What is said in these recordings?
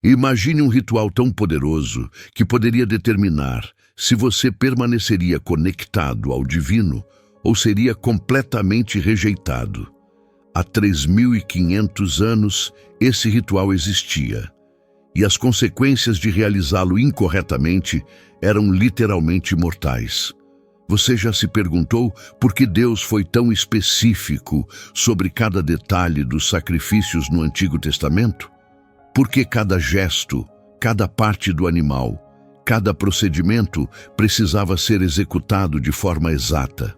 Imagine um ritual tão poderoso que poderia determinar se você permaneceria conectado ao divino ou seria completamente rejeitado. Há 3.500 anos, esse ritual existia, e as consequências de realizá-lo incorretamente eram literalmente mortais. Você já se perguntou por que Deus foi tão específico sobre cada detalhe dos sacrifícios no Antigo Testamento? Por que cada gesto, cada parte do animal, cada procedimento precisava ser executado de forma exata?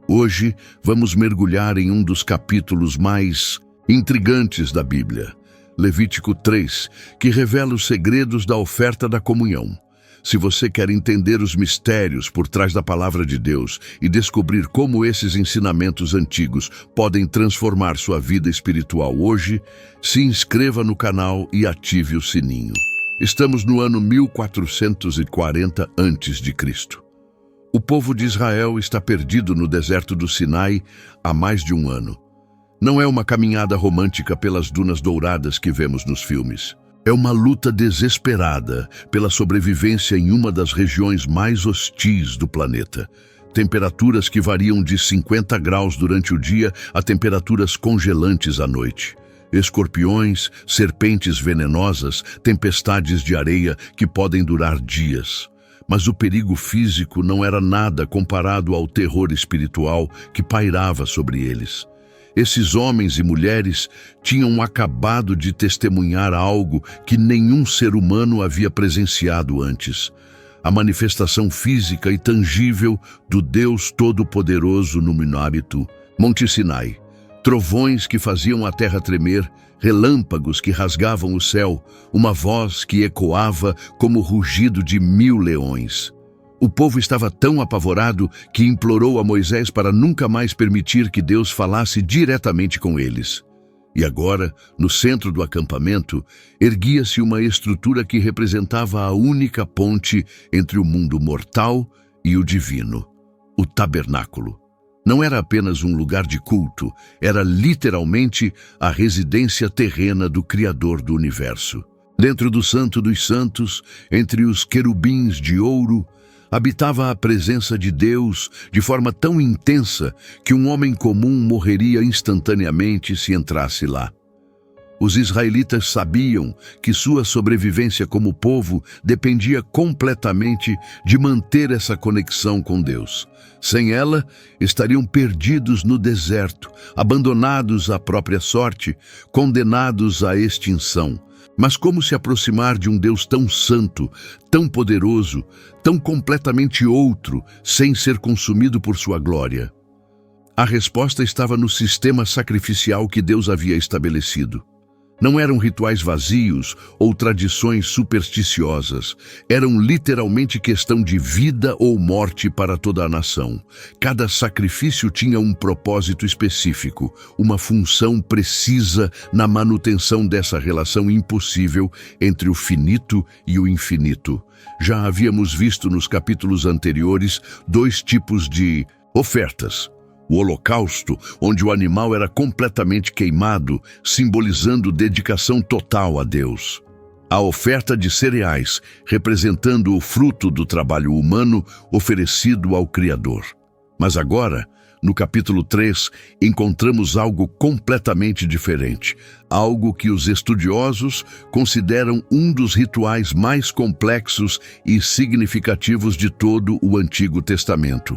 Hoje, vamos mergulhar em um dos capítulos mais intrigantes da Bíblia, Levítico 3, que revela os segredos da oferta da comunhão. Se você quer entender os mistérios por trás da palavra de Deus e descobrir como esses ensinamentos antigos podem transformar sua vida espiritual hoje, se inscreva no canal e ative o sininho. Estamos no ano 1440 a.C. O povo de Israel está perdido no deserto do Sinai há mais de um ano. Não é uma caminhada romântica pelas dunas douradas que vemos nos filmes. É uma luta desesperada pela sobrevivência em uma das regiões mais hostis do planeta. Temperaturas que variam de 50 graus durante o dia a temperaturas congelantes à noite. Escorpiões, serpentes venenosas, tempestades de areia que podem durar dias. Mas o perigo físico não era nada comparado ao terror espiritual que pairava sobre eles. Esses homens e mulheres tinham acabado de testemunhar algo que nenhum ser humano havia presenciado antes. A manifestação física e tangível do Deus Todo-Poderoso no Monte Sinai. Trovões que faziam a terra tremer, relâmpagos que rasgavam o céu, uma voz que ecoava como o rugido de 1000 leões. O povo estava tão apavorado que implorou a Moisés para nunca mais permitir que Deus falasse diretamente com eles. E agora, no centro do acampamento, erguia-se uma estrutura que representava a única ponte entre o mundo mortal e o divino, o tabernáculo. Não era apenas um lugar de culto, era literalmente a residência terrena do Criador do Universo. Dentro do Santo dos Santos, entre os querubins de ouro, habitava a presença de Deus de forma tão intensa que um homem comum morreria instantaneamente se entrasse lá. Os israelitas sabiam que sua sobrevivência como povo dependia completamente de manter essa conexão com Deus. Sem ela, estariam perdidos no deserto, abandonados à própria sorte, condenados à extinção. Mas como se aproximar de um Deus tão santo, tão poderoso, tão completamente outro, sem ser consumido por sua glória? A resposta estava no sistema sacrificial que Deus havia estabelecido. Não eram rituais vazios ou tradições supersticiosas. Eram literalmente questão de vida ou morte para toda a nação. Cada sacrifício tinha um propósito específico, uma função precisa na manutenção dessa relação impossível entre o finito e o infinito. Já havíamos visto nos capítulos anteriores 2 tipos de ofertas. O holocausto, onde o animal era completamente queimado, simbolizando dedicação total a Deus. A oferta de cereais, representando o fruto do trabalho humano oferecido ao Criador. Mas agora, no capítulo 3, encontramos algo completamente diferente. Algo que os estudiosos consideram um dos rituais mais complexos e significativos de todo o Antigo Testamento.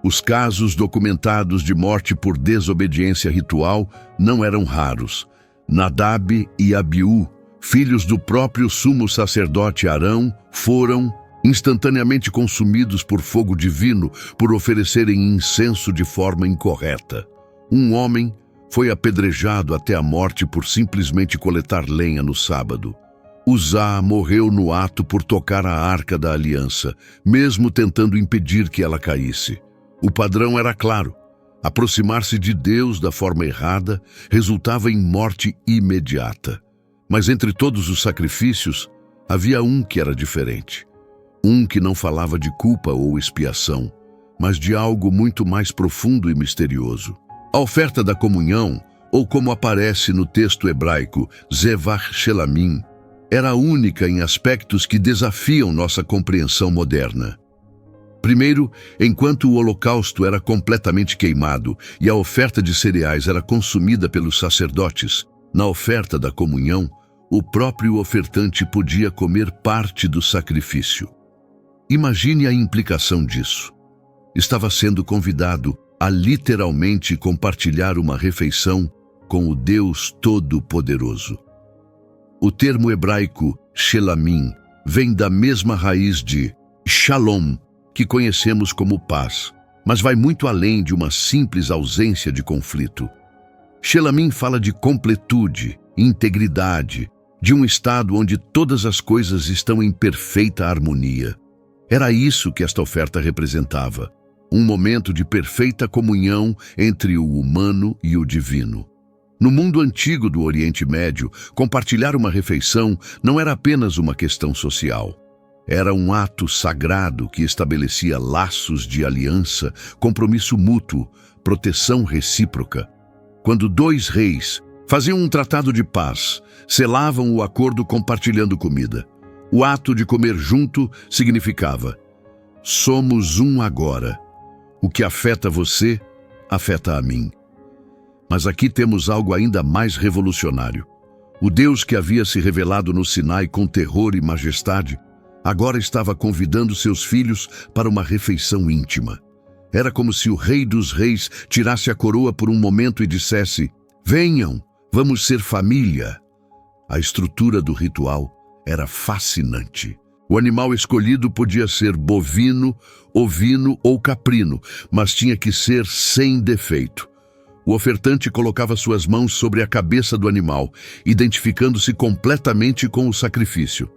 Os casos documentados de morte por desobediência ritual não eram raros. Nadab e Abiú, filhos do próprio sumo sacerdote Arão, foram instantaneamente consumidos por fogo divino por oferecerem incenso de forma incorreta. Um homem foi apedrejado até a morte por simplesmente coletar lenha no sábado. Uzá morreu no ato por tocar a Arca da Aliança, mesmo tentando impedir que ela caísse. O padrão era claro. Aproximar-se de Deus da forma errada resultava em morte imediata. Mas entre todos os sacrifícios, havia um que era diferente. Um que não falava de culpa ou expiação, mas de algo muito mais profundo e misterioso. A oferta da comunhão, ou como aparece no texto hebraico, Zevach Shelamim, era única em aspectos que desafiam nossa compreensão moderna. Primeiro, enquanto o holocausto era completamente queimado e a oferta de cereais era consumida pelos sacerdotes, na oferta da comunhão, o próprio ofertante podia comer parte do sacrifício. Imagine a implicação disso. Estava sendo convidado a literalmente compartilhar uma refeição com o Deus Todo-Poderoso. O termo hebraico shelamim vem da mesma raiz de shalom, que conhecemos como paz, mas vai muito além de uma simples ausência de conflito. Shelamim fala de completude, integridade, de um estado onde todas as coisas estão em perfeita harmonia. Era isso que esta oferta representava, um momento de perfeita comunhão entre o humano e o divino. No mundo antigo do Oriente Médio, compartilhar uma refeição não era apenas uma questão social. Era um ato sagrado que estabelecia laços de aliança, compromisso mútuo, proteção recíproca. Quando dois reis faziam um tratado de paz, selavam o acordo compartilhando comida. O ato de comer junto significava: somos um agora. O que afeta você, afeta a mim. Mas aqui temos algo ainda mais revolucionário. O Deus que havia se revelado no Sinai com terror e majestade, agora estava convidando seus filhos para uma refeição íntima. Era como se o Rei dos Reis tirasse a coroa por um momento e dissesse: venham, vamos ser família. A estrutura do ritual era fascinante. O animal escolhido podia ser bovino, ovino ou caprino, mas tinha que ser sem defeito. O ofertante colocava suas mãos sobre a cabeça do animal, identificando-se completamente com o sacrifício.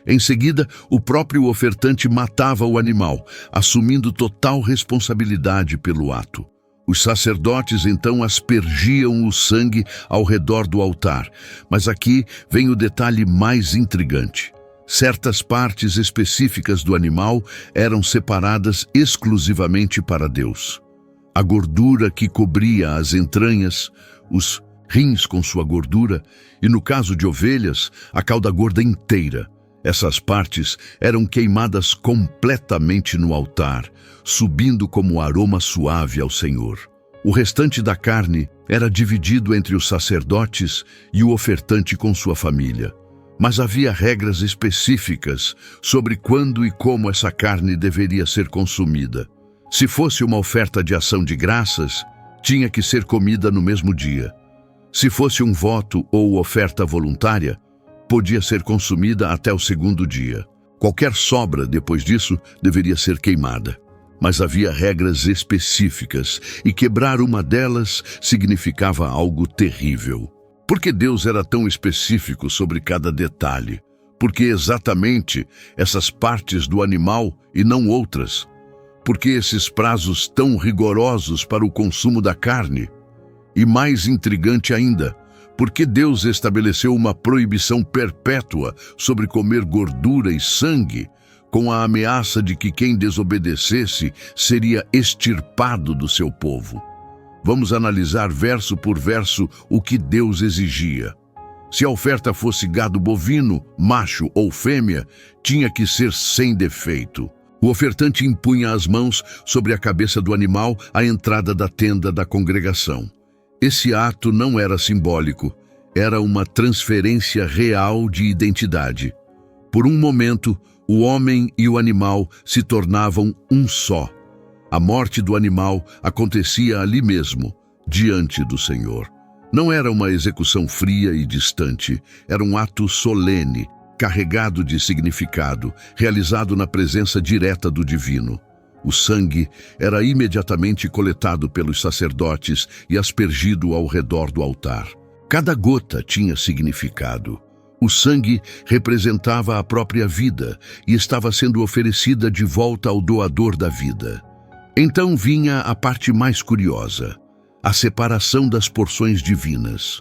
Em seguida, o próprio ofertante matava o animal, assumindo total responsabilidade pelo ato. Os sacerdotes então aspergiam o sangue ao redor do altar, mas aqui vem o detalhe mais intrigante. Certas partes específicas do animal eram separadas exclusivamente para Deus. A gordura que cobria as entranhas, os rins com sua gordura, e no caso de ovelhas, a cauda gorda inteira. Essas partes eram queimadas completamente no altar, subindo como aroma suave ao Senhor. O restante da carne era dividido entre os sacerdotes e o ofertante com sua família. Mas havia regras específicas sobre quando e como essa carne deveria ser consumida. Se fosse uma oferta de ação de graças, tinha que ser comida no mesmo dia. Se fosse um voto ou oferta voluntária, podia ser consumida até o segundo dia. Qualquer sobra depois disso deveria ser queimada. Mas havia regras específicas, e quebrar uma delas significava algo terrível. Por que Deus era tão específico sobre cada detalhe? Por que exatamente essas partes do animal e não outras? Por que esses prazos tão rigorosos para o consumo da carne? E mais intrigante ainda, por que Deus estabeleceu uma proibição perpétua sobre comer gordura e sangue, com a ameaça de que quem desobedecesse seria extirpado do seu povo? Vamos analisar verso por verso o que Deus exigia. Se a oferta fosse gado bovino, macho ou fêmea, tinha que ser sem defeito. O ofertante impunha as mãos sobre a cabeça do animal à entrada da tenda da congregação. Esse ato não era simbólico, era uma transferência real de identidade. Por um momento, o homem e o animal se tornavam um só. A morte do animal acontecia ali mesmo, diante do Senhor. Não era uma execução fria e distante, era um ato solene, carregado de significado, realizado na presença direta do divino. O sangue era imediatamente coletado pelos sacerdotes e aspergido ao redor do altar. Cada gota tinha significado. O sangue representava a própria vida e estava sendo oferecida de volta ao doador da vida. Então vinha a parte mais curiosa, a separação das porções divinas.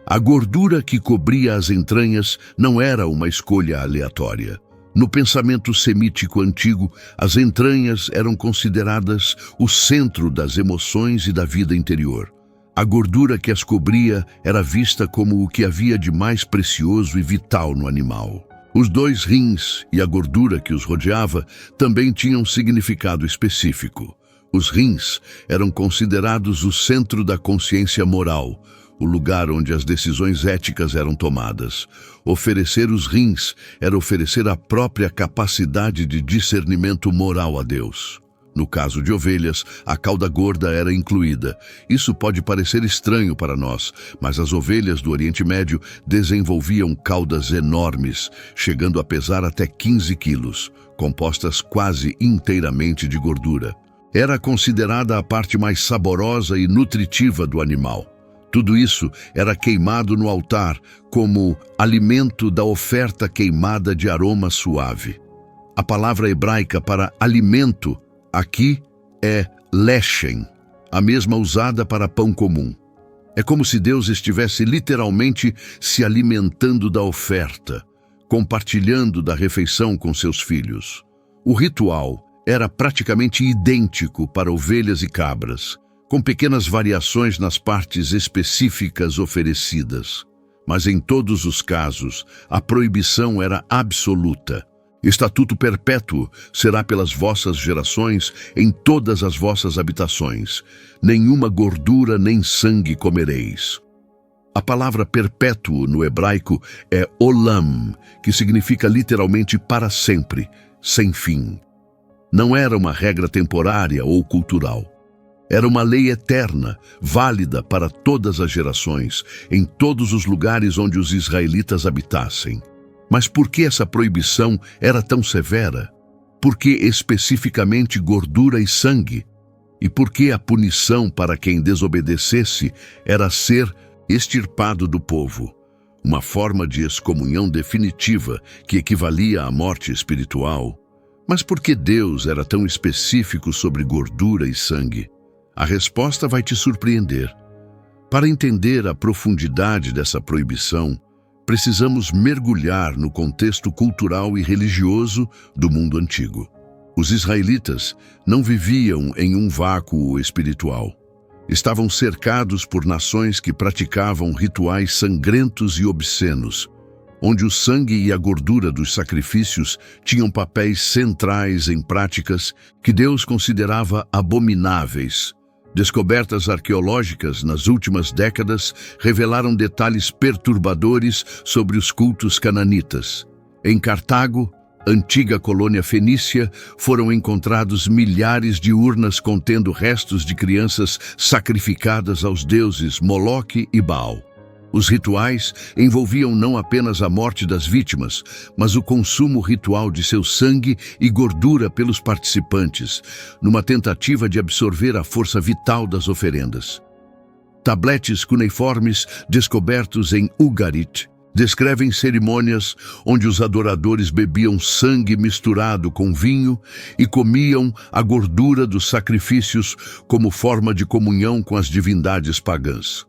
A gordura que cobria as entranhas não era uma escolha aleatória. No pensamento semítico antigo, as entranhas eram consideradas o centro das emoções e da vida interior. A gordura que as cobria era vista como o que havia de mais precioso e vital no animal. Os 2 rins e a gordura que os rodeava também tinham significado específico. Os rins eram considerados o centro da consciência moral, o lugar onde as decisões éticas eram tomadas. Oferecer os rins era oferecer a própria capacidade de discernimento moral a Deus. No caso de ovelhas, a cauda gorda era incluída. Isso pode parecer estranho para nós, mas as ovelhas do Oriente Médio desenvolviam caudas enormes, chegando a pesar até 15 quilos, compostas quase inteiramente de gordura. Era considerada a parte mais saborosa e nutritiva do animal. Tudo isso era queimado no altar como alimento da oferta queimada de aroma suave. A palavra hebraica para alimento aqui é lechem, a mesma usada para pão comum. É como se Deus estivesse literalmente se alimentando da oferta, compartilhando da refeição com seus filhos. O ritual era praticamente idêntico para ovelhas e cabras, com pequenas variações nas partes específicas oferecidas. Mas em todos os casos, a proibição era absoluta. Estatuto perpétuo será pelas vossas gerações em todas as vossas habitações. Nenhuma gordura nem sangue comereis. A palavra perpétuo no hebraico é olam, que significa literalmente para sempre, sem fim. Não era uma regra temporária ou cultural. Era uma lei eterna, válida para todas as gerações, em todos os lugares onde os israelitas habitassem. Mas por que essa proibição era tão severa? Por que especificamente gordura e sangue? E por que a punição para quem desobedecesse era ser extirpado do povo? Uma forma de excomunhão definitiva que equivalia à morte espiritual. Mas por que Deus era tão específico sobre gordura e sangue? A resposta vai te surpreender. Para entender a profundidade dessa proibição, precisamos mergulhar no contexto cultural e religioso do mundo antigo. Os israelitas não viviam em um vácuo espiritual. Estavam cercados por nações que praticavam rituais sangrentos e obscenos, onde o sangue e a gordura dos sacrifícios tinham papéis centrais em práticas que Deus considerava abomináveis. Descobertas arqueológicas nas últimas décadas revelaram detalhes perturbadores sobre os cultos cananitas. Em Cartago, antiga colônia fenícia, foram encontrados milhares de urnas contendo restos de crianças sacrificadas aos deuses Moloque e Baal. Os rituais envolviam não apenas a morte das vítimas, mas o consumo ritual de seu sangue e gordura pelos participantes, numa tentativa de absorver a força vital das oferendas. Tabletes cuneiformes descobertos em Ugarit descrevem cerimônias onde os adoradores bebiam sangue misturado com vinho e comiam a gordura dos sacrifícios como forma de comunhão com as divindades pagãs.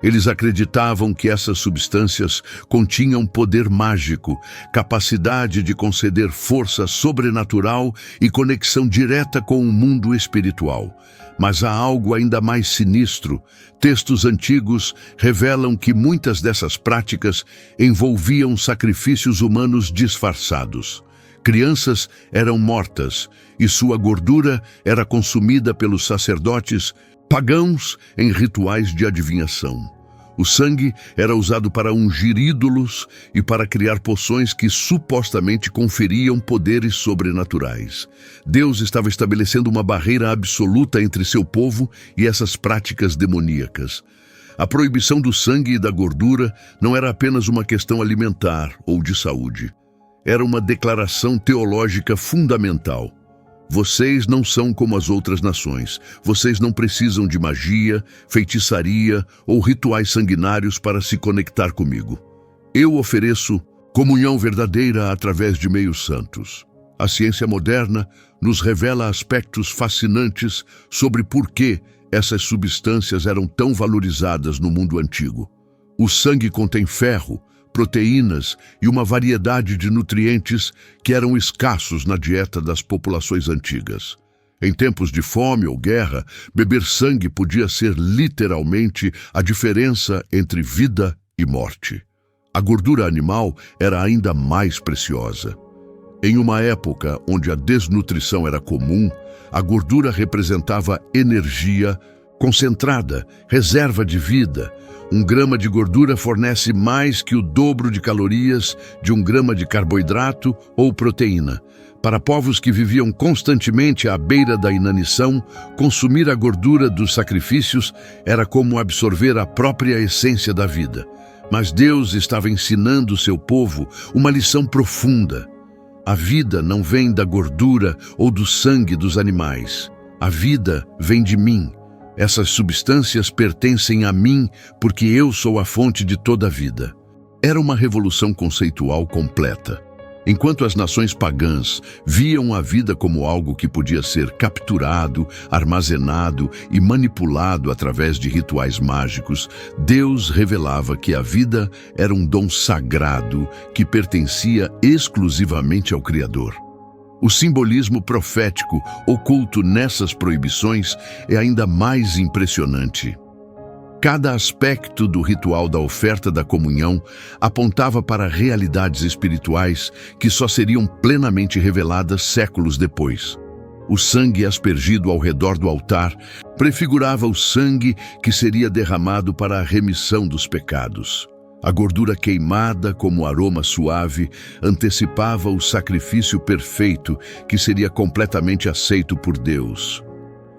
Eles acreditavam que essas substâncias continham poder mágico, capacidade de conceder força sobrenatural e conexão direta com o mundo espiritual. Mas há algo ainda mais sinistro. Textos antigos revelam que muitas dessas práticas envolviam sacrifícios humanos disfarçados. Crianças eram mortas e sua gordura era consumida pelos sacerdotes pagãos em rituais de adivinhação. O sangue era usado para ungir ídolos e para criar poções que supostamente conferiam poderes sobrenaturais. Deus estava estabelecendo uma barreira absoluta entre seu povo e essas práticas demoníacas. A proibição do sangue e da gordura não era apenas uma questão alimentar ou de saúde. Era uma declaração teológica fundamental. Vocês não são como as outras nações. Vocês não precisam de magia, feitiçaria ou rituais sanguinários para se conectar comigo. Eu ofereço comunhão verdadeira através de meios santos. A ciência moderna nos revela aspectos fascinantes sobre por que essas substâncias eram tão valorizadas no mundo antigo. O sangue contém ferro, proteínas e uma variedade de nutrientes que eram escassos na dieta das populações antigas. Em tempos de fome ou guerra, beber sangue podia ser literalmente a diferença entre vida e morte. A gordura animal era ainda mais preciosa. Em uma época onde a desnutrição era comum, a gordura representava energia concentrada, reserva de vida. 1 grama de gordura fornece mais que o dobro de calorias de 1 grama de carboidrato ou proteína. Para povos que viviam constantemente à beira da inanição, consumir a gordura dos sacrifícios era como absorver a própria essência da vida. Mas Deus estava ensinando seu povo uma lição profunda. A vida não vem da gordura ou do sangue dos animais. A vida vem de mim. Essas substâncias pertencem a mim porque eu sou a fonte de toda a vida. Era uma revolução conceitual completa. Enquanto as nações pagãs viam a vida como algo que podia ser capturado, armazenado e manipulado através de rituais mágicos, Deus revelava que a vida era um dom sagrado que pertencia exclusivamente ao Criador. O simbolismo profético oculto nessas proibições é ainda mais impressionante. Cada aspecto do ritual da oferta da comunhão apontava para realidades espirituais que só seriam plenamente reveladas séculos depois. O sangue aspergido ao redor do altar prefigurava o sangue que seria derramado para a remissão dos pecados. A gordura queimada como aroma suave antecipava o sacrifício perfeito que seria completamente aceito por Deus.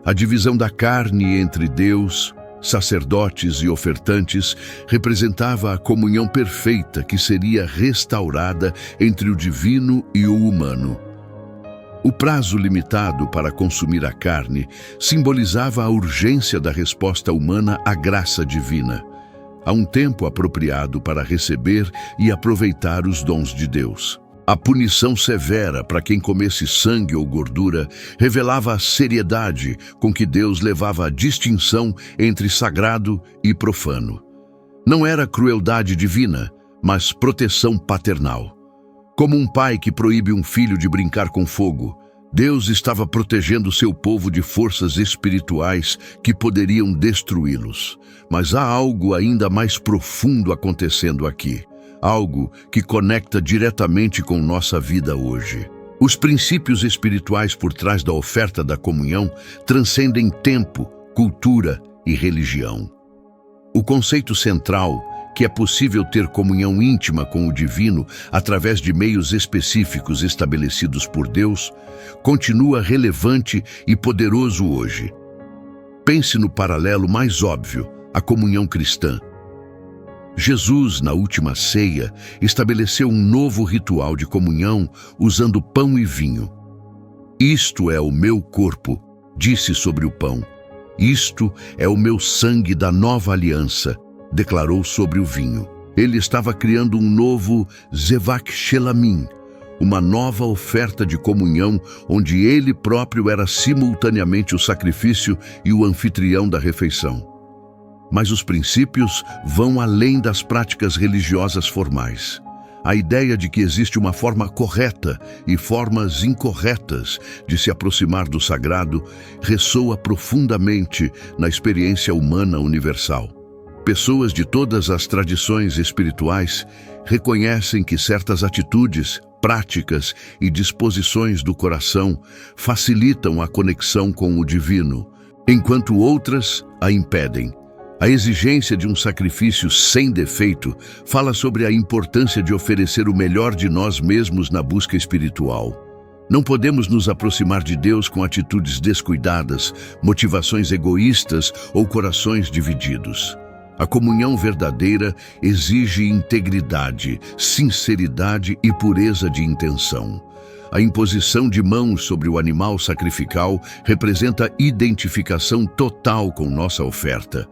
A divisão da carne entre Deus, sacerdotes e ofertantes representava a comunhão perfeita que seria restaurada entre o divino e o humano. O prazo limitado para consumir a carne simbolizava a urgência da resposta humana à graça divina. Há um tempo apropriado para receber e aproveitar os dons de Deus. A punição severa para quem comesse sangue ou gordura revelava a seriedade com que Deus levava a distinção entre sagrado e profano. Não era crueldade divina, mas proteção paternal. Como um pai que proíbe um filho de brincar com fogo, Deus estava protegendo seu povo de forças espirituais que poderiam destruí-los. Mas há algo ainda mais profundo acontecendo aqui. Algo que conecta diretamente com nossa vida hoje. Os princípios espirituais por trás da oferta da comunhão transcendem tempo, cultura e religião. O conceito central, que é possível ter comunhão íntima com o divino através de meios específicos estabelecidos por Deus, continua relevante e poderoso hoje. Pense no paralelo mais óbvio, a comunhão cristã. Jesus, na última ceia, estabeleceu um novo ritual de comunhão usando pão e vinho. Isto é o meu corpo, disse sobre o pão. Isto é o meu sangue da nova aliança, declarou sobre o vinho. Ele estava criando um novo Zevach Shelamim, uma nova oferta de comunhão onde ele próprio era simultaneamente o sacrifício e o anfitrião da refeição. Mas os princípios vão além das práticas religiosas formais. A ideia de que existe uma forma correta e formas incorretas de se aproximar do sagrado ressoa profundamente na experiência humana universal. Pessoas de todas as tradições espirituais reconhecem que certas atitudes, práticas e disposições do coração facilitam a conexão com o divino, enquanto outras a impedem. A exigência de um sacrifício sem defeito fala sobre a importância de oferecer o melhor de nós mesmos na busca espiritual. Não podemos nos aproximar de Deus com atitudes descuidadas, motivações egoístas ou corações divididos. A comunhão verdadeira exige integridade, sinceridade e pureza de intenção. A imposição de mãos sobre o animal sacrificial representa identificação total com nossa oferta.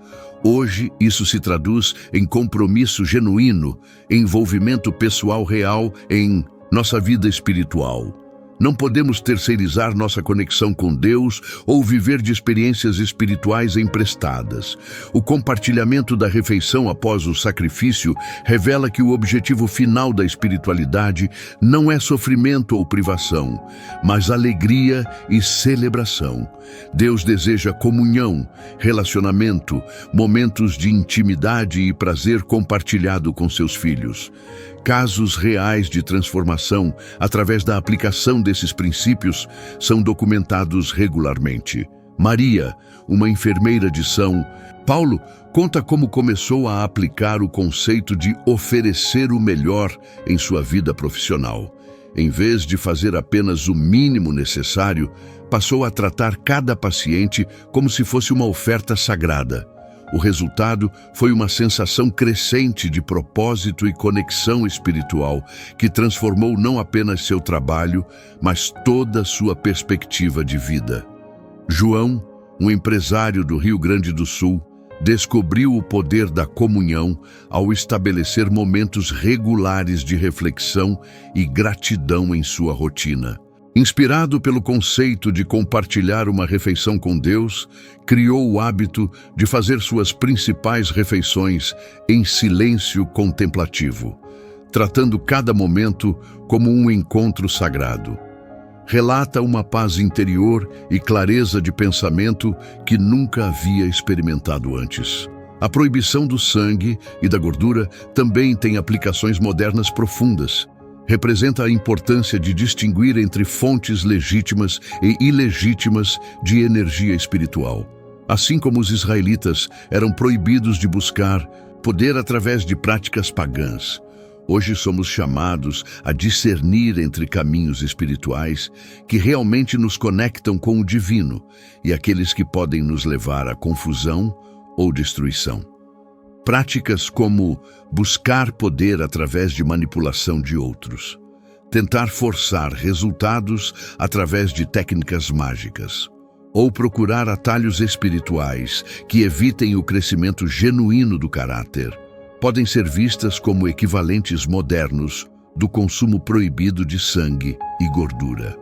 Hoje, isso se traduz em compromisso genuíno, envolvimento pessoal real em nossa vida espiritual. Não podemos terceirizar nossa conexão com Deus ou viver de experiências espirituais emprestadas. O compartilhamento da refeição após o sacrifício revela que o objetivo final da espiritualidade não é sofrimento ou privação, mas alegria e celebração. Deus deseja comunhão, relacionamento, momentos de intimidade e prazer compartilhado com seus filhos. Casos reais de transformação através da aplicação desses princípios são documentados regularmente. Maria, uma enfermeira de São Paulo, conta como começou a aplicar o conceito de oferecer o melhor em sua vida profissional. Em vez de fazer apenas o mínimo necessário, passou a tratar cada paciente como se fosse uma oferta sagrada. O resultado foi uma sensação crescente de propósito e conexão espiritual que transformou não apenas seu trabalho, mas toda a sua perspectiva de vida. João, um empresário do Rio Grande do Sul, descobriu o poder da comunhão ao estabelecer momentos regulares de reflexão e gratidão em sua rotina. Inspirado pelo conceito de compartilhar uma refeição com Deus, criou o hábito de fazer suas principais refeições em silêncio contemplativo, tratando cada momento como um encontro sagrado. Relata uma paz interior e clareza de pensamento que nunca havia experimentado antes. A proibição do sangue e da gordura também tem aplicações modernas profundas. Representa a importância de distinguir entre fontes legítimas e ilegítimas de energia espiritual. Assim como os israelitas eram proibidos de buscar poder através de práticas pagãs, hoje somos chamados a discernir entre caminhos espirituais que realmente nos conectam com o divino e aqueles que podem nos levar à confusão ou destruição. Práticas como buscar poder através de manipulação de outros, tentar forçar resultados através de técnicas mágicas, ou procurar atalhos espirituais que evitem o crescimento genuíno do caráter, podem ser vistas como equivalentes modernos do consumo proibido de sangue e gordura.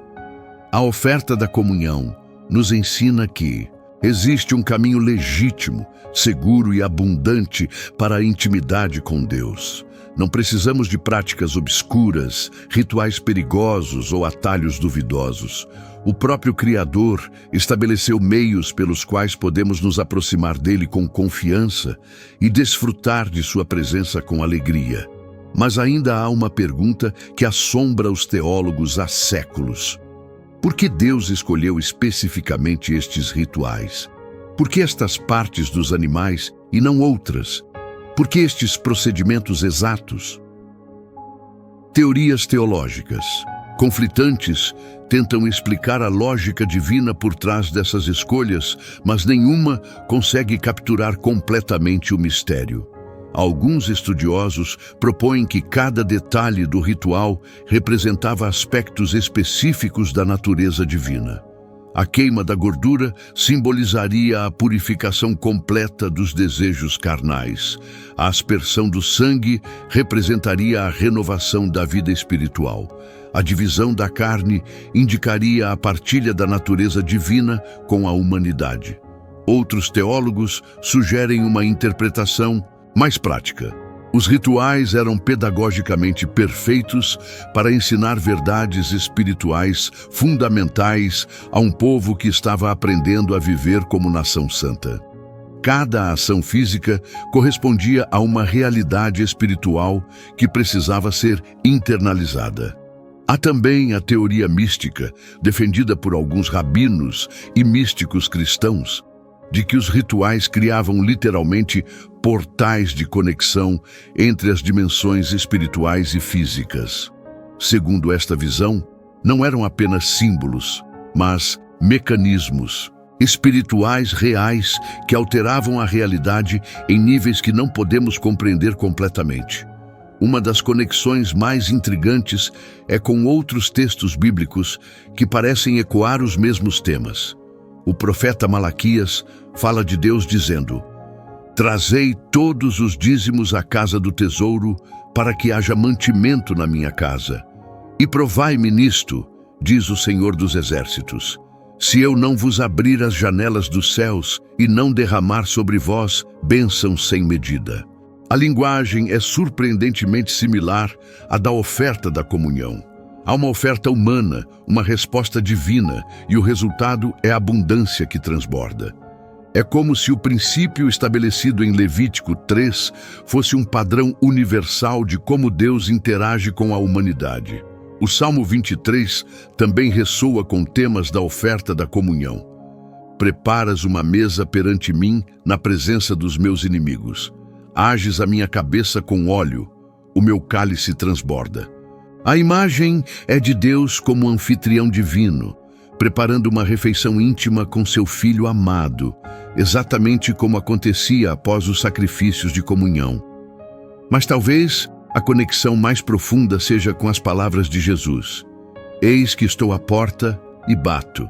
A oferta da comunhão nos ensina que existe um caminho legítimo, seguro e abundante para a intimidade com Deus. Não precisamos de práticas obscuras, rituais perigosos ou atalhos duvidosos. O próprio Criador estabeleceu meios pelos quais podemos nos aproximar dele com confiança e desfrutar de sua presença com alegria. Mas ainda há uma pergunta que assombra os teólogos há séculos. Por que Deus escolheu especificamente estes rituais? Por que estas partes dos animais e não outras? Por que estes procedimentos exatos? Teorias teológicas conflitantes tentam explicar a lógica divina por trás dessas escolhas, mas nenhuma consegue capturar completamente o mistério. Alguns estudiosos propõem que cada detalhe do ritual representava aspectos específicos da natureza divina. A queima da gordura simbolizaria a purificação completa dos desejos carnais. A aspersão do sangue representaria a renovação da vida espiritual. A divisão da carne indicaria a partilha da natureza divina com a humanidade. Outros teólogos sugerem uma interpretação mais prática. Os rituais eram pedagogicamente perfeitos para ensinar verdades espirituais fundamentais a um povo que estava aprendendo a viver como nação santa. Cada ação física correspondia a uma realidade espiritual que precisava ser internalizada. Há também a teoria mística, defendida por alguns rabinos e místicos cristãos, de que os rituais criavam literalmente portais de conexão entre as dimensões espirituais e físicas. Segundo esta visão, não eram apenas símbolos, mas mecanismos espirituais reais que alteravam a realidade em níveis que não podemos compreender completamente. Uma das conexões mais intrigantes é com outros textos bíblicos que parecem ecoar os mesmos temas. O profeta Malaquias fala de Deus dizendo: "Trazei todos os dízimos à casa do tesouro, para que haja mantimento na minha casa. E provai-me nisto, diz o Senhor dos Exércitos. Se eu não vos abrir as janelas dos céus e não derramar sobre vós bênçãos sem medida. A linguagem é surpreendentemente similar à da oferta da comunhão. Há uma oferta humana, uma resposta divina, e o resultado é a abundância que transborda. É como se o princípio estabelecido em Levítico 3 fosse um padrão universal de como Deus interage com a humanidade. O Salmo 23 também ressoa com temas da oferta da comunhão. Preparas uma mesa perante mim na presença dos meus inimigos. Ages a minha cabeça com óleo, o meu cálice transborda. A imagem é de Deus como anfitrião divino, preparando uma refeição íntima com seu Filho amado, exatamente como acontecia após os sacrifícios de comunhão. Mas talvez a conexão mais profunda seja com as palavras de Jesus. Eis que estou à porta e bato.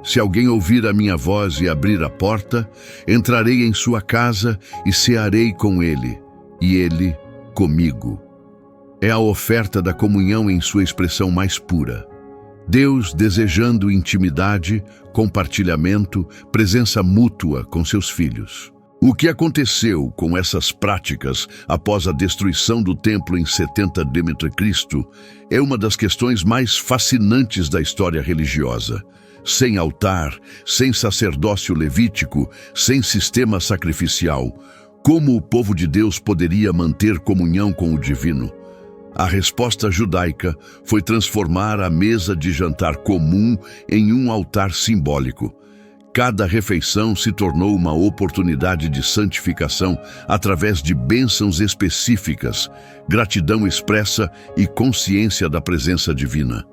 Se alguém ouvir a minha voz e abrir a porta, entrarei em sua casa e cearei com ele, e ele comigo. É a oferta da comunhão em sua expressão mais pura. Deus desejando intimidade, compartilhamento, presença mútua com seus filhos. O que aconteceu com essas práticas após a destruição do templo em 70 d.C. é uma das questões mais fascinantes da história religiosa. Sem altar, sem sacerdócio levítico, sem sistema sacrificial, como o povo de Deus poderia manter comunhão com o divino? A resposta judaica foi transformar a mesa de jantar comum em um altar simbólico. Cada refeição se tornou uma oportunidade de santificação através de bênçãos específicas, gratidão expressa e consciência da presença divina.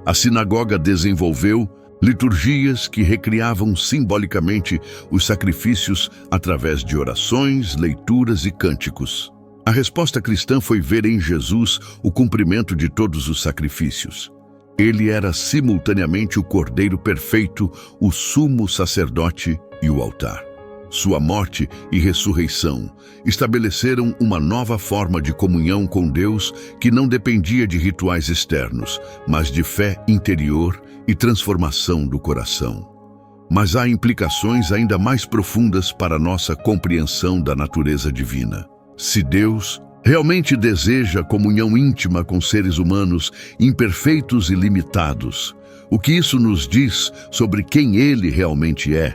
A sinagoga desenvolveu liturgias que recriavam simbolicamente os sacrifícios através de orações, leituras e cânticos. A resposta cristã foi ver em Jesus o cumprimento de todos os sacrifícios. Ele era simultaneamente o Cordeiro perfeito, o sumo sacerdote e o altar. Sua morte e ressurreição estabeleceram uma nova forma de comunhão com Deus que não dependia de rituais externos, mas de fé interior e transformação do coração. Mas há implicações ainda mais profundas para nossa compreensão da natureza divina. Se Deus realmente deseja comunhão íntima com seres humanos imperfeitos e limitados, o que isso nos diz sobre quem Ele realmente é?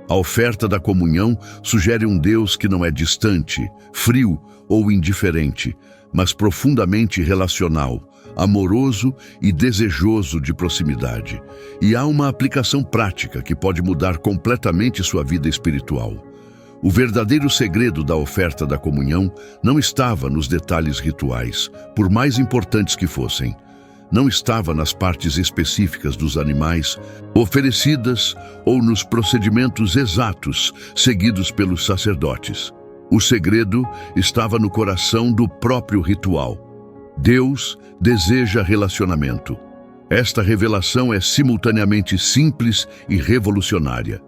A oferta da comunhão sugere um Deus que não é distante, frio ou indiferente, mas profundamente relacional, amoroso e desejoso de proximidade. E há uma aplicação prática que pode mudar completamente sua vida espiritual. O verdadeiro segredo da oferta da comunhão não estava nos detalhes rituais, por mais importantes que fossem. Não estava nas partes específicas dos animais oferecidas ou nos procedimentos exatos seguidos pelos sacerdotes. O segredo estava no coração do próprio ritual. Deus deseja relacionamento. Esta revelação é simultaneamente simples e revolucionária.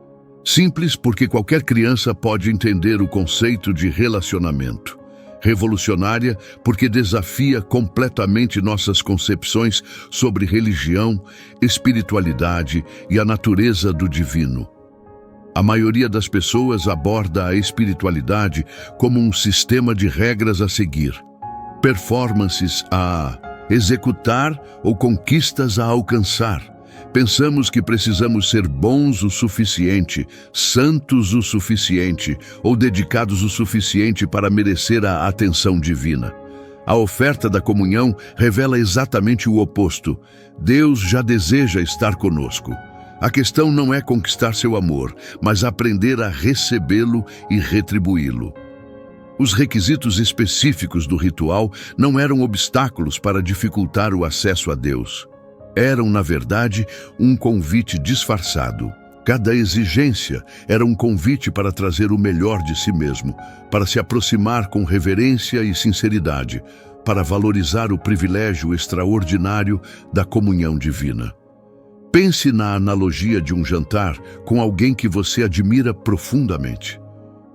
Simples porque qualquer criança pode entender o conceito de relacionamento. Revolucionária porque desafia completamente nossas concepções sobre religião, espiritualidade e a natureza do divino. A maioria das pessoas aborda a espiritualidade como um sistema de regras a seguir, performances a executar ou conquistas a alcançar. Pensamos que precisamos ser bons o suficiente, santos o suficiente ou dedicados o suficiente para merecer a atenção divina. A oferta da comunhão revela exatamente o oposto. Deus já deseja estar conosco. A questão não é conquistar seu amor, mas aprender a recebê-lo e retribuí-lo. Os requisitos específicos do ritual não eram obstáculos para dificultar o acesso a Deus. Eram, na verdade, um convite disfarçado. Cada exigência era um convite para trazer o melhor de si mesmo, para se aproximar com reverência e sinceridade, para valorizar o privilégio extraordinário da comunhão divina. Pense na analogia de um jantar com alguém que você admira profundamente.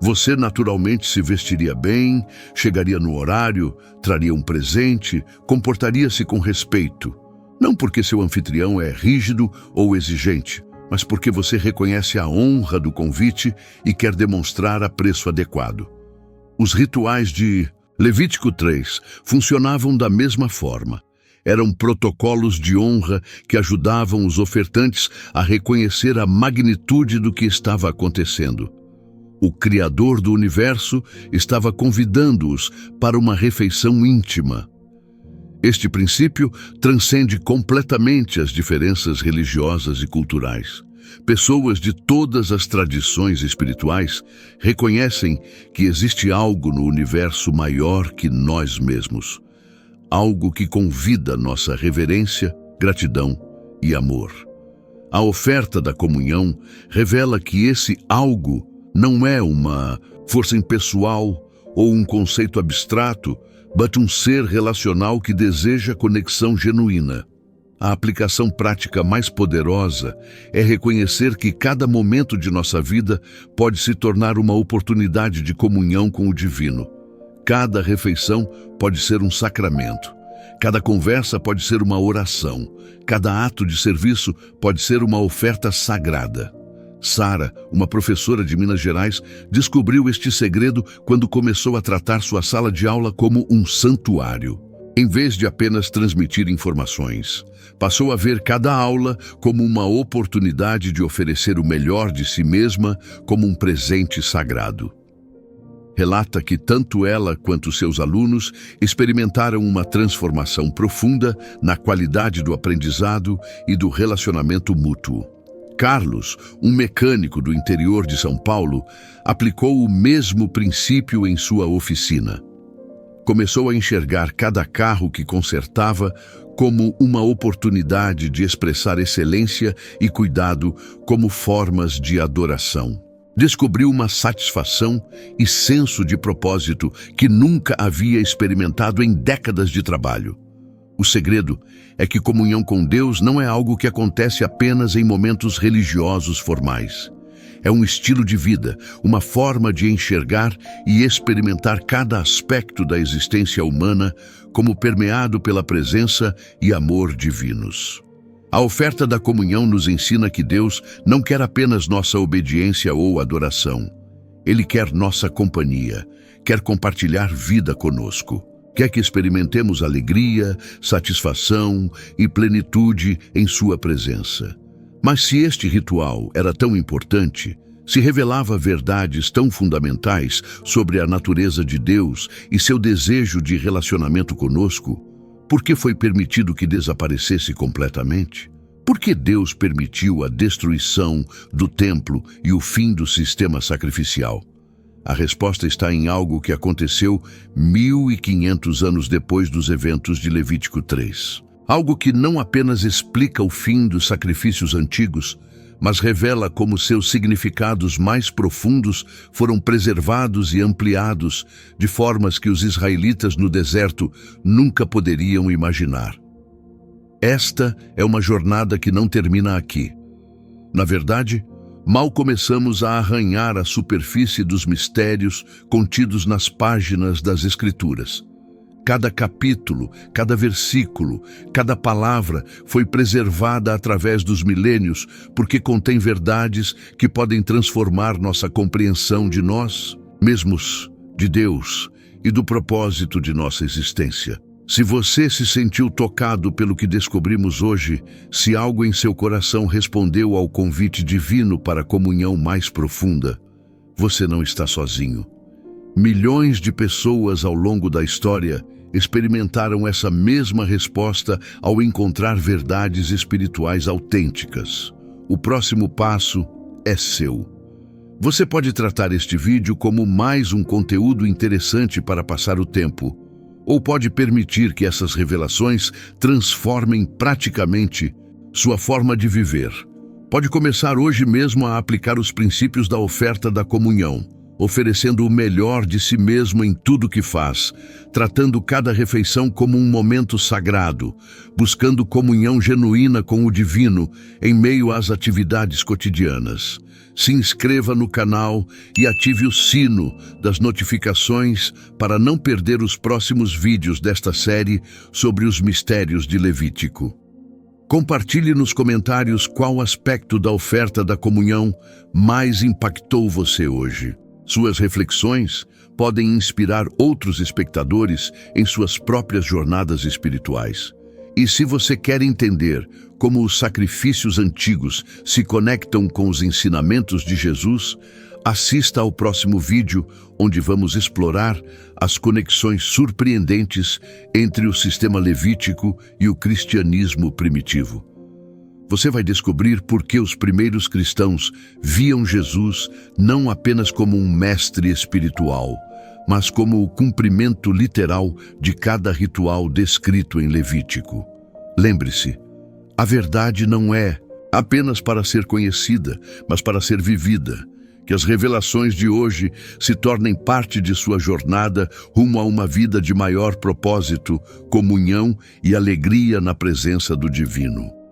Você naturalmente se vestiria bem, chegaria no horário, traria um presente, comportaria-se com respeito. Não porque seu anfitrião é rígido ou exigente, mas porque você reconhece a honra do convite e quer demonstrar apreço adequado. Os rituais de Levítico 3 funcionavam da mesma forma. Eram protocolos de honra que ajudavam os ofertantes a reconhecer a magnitude do que estava acontecendo. O Criador do universo estava convidando-os para uma refeição íntima. Este princípio transcende completamente as diferenças religiosas e culturais. Pessoas de todas as tradições espirituais reconhecem que existe algo no universo maior que nós mesmos. Algo que convida nossa reverência, gratidão e amor. A oferta da comunhão revela que esse algo não é uma força impessoal ou um conceito abstrato, mas um ser relacional que deseja conexão genuína. A aplicação prática mais poderosa é reconhecer que cada momento de nossa vida pode se tornar uma oportunidade de comunhão com o divino. Cada refeição pode ser um sacramento. Cada conversa pode ser uma oração. Cada ato de serviço pode ser uma oferta sagrada. Sara, uma professora de Minas Gerais, descobriu este segredo quando começou a tratar sua sala de aula como um santuário. Em vez de apenas transmitir informações, passou a ver cada aula como uma oportunidade de oferecer o melhor de si mesma como um presente sagrado. Relata que tanto ela quanto seus alunos experimentaram uma transformação profunda na qualidade do aprendizado e do relacionamento mútuo. Carlos, um mecânico do interior de São Paulo, aplicou o mesmo princípio em sua oficina. Começou a enxergar cada carro que consertava como uma oportunidade de expressar excelência e cuidado como formas de adoração. Descobriu uma satisfação e senso de propósito que nunca havia experimentado em décadas de trabalho. O segredo é que comunhão com Deus não é algo que acontece apenas em momentos religiosos formais. É um estilo de vida, uma forma de enxergar e experimentar cada aspecto da existência humana como permeado pela presença e amor divinos. A oferta da comunhão nos ensina que Deus não quer apenas nossa obediência ou adoração. Ele quer nossa companhia, quer compartilhar vida conosco. Quer que experimentemos alegria, satisfação e plenitude em sua presença. Mas se este ritual era tão importante, se revelava verdades tão fundamentais sobre a natureza de Deus e seu desejo de relacionamento conosco, por que foi permitido que desaparecesse completamente? Por que Deus permitiu a destruição do templo e o fim do sistema sacrificial? A resposta está em algo que aconteceu 1500 anos depois dos eventos de Levítico 3. Algo que não apenas explica o fim dos sacrifícios antigos, mas revela como seus significados mais profundos foram preservados e ampliados de formas que os israelitas no deserto nunca poderiam imaginar. Esta é uma jornada que não termina aqui. Na verdade, mal começamos a arranhar a superfície dos mistérios contidos nas páginas das Escrituras. Cada capítulo, cada versículo, cada palavra foi preservada através dos milênios porque contém verdades que podem transformar nossa compreensão de nós mesmos, de Deus e do propósito de nossa existência. Se você se sentiu tocado pelo que descobrimos hoje, se algo em seu coração respondeu ao convite divino para a comunhão mais profunda, você não está sozinho. Milhões de pessoas ao longo da história experimentaram essa mesma resposta ao encontrar verdades espirituais autênticas. O próximo passo é seu. Você pode tratar este vídeo como mais um conteúdo interessante para passar o tempo, ou pode permitir que essas revelações transformem praticamente sua forma de viver. Pode começar hoje mesmo a aplicar os princípios da oferta da comunhão, oferecendo o melhor de si mesmo em tudo que faz, tratando cada refeição como um momento sagrado, buscando comunhão genuína com o divino em meio às atividades cotidianas. Se inscreva no canal e ative o sino das notificações para não perder os próximos vídeos desta série sobre os mistérios de Levítico. Compartilhe nos comentários qual aspecto da oferta da comunhão mais impactou você hoje. Suas reflexões podem inspirar outros espectadores em suas próprias jornadas espirituais. E se você quer entender como os sacrifícios antigos se conectam com os ensinamentos de Jesus, assista ao próximo vídeo, onde vamos explorar as conexões surpreendentes entre o sistema levítico e o cristianismo primitivo. Você vai descobrir por que os primeiros cristãos viam Jesus não apenas como um mestre espiritual, mas como o cumprimento literal de cada ritual descrito em Levítico. Lembre-se, a verdade não é apenas para ser conhecida, mas para ser vivida. Que as revelações de hoje se tornem parte de sua jornada rumo a uma vida de maior propósito, comunhão e alegria na presença do Divino.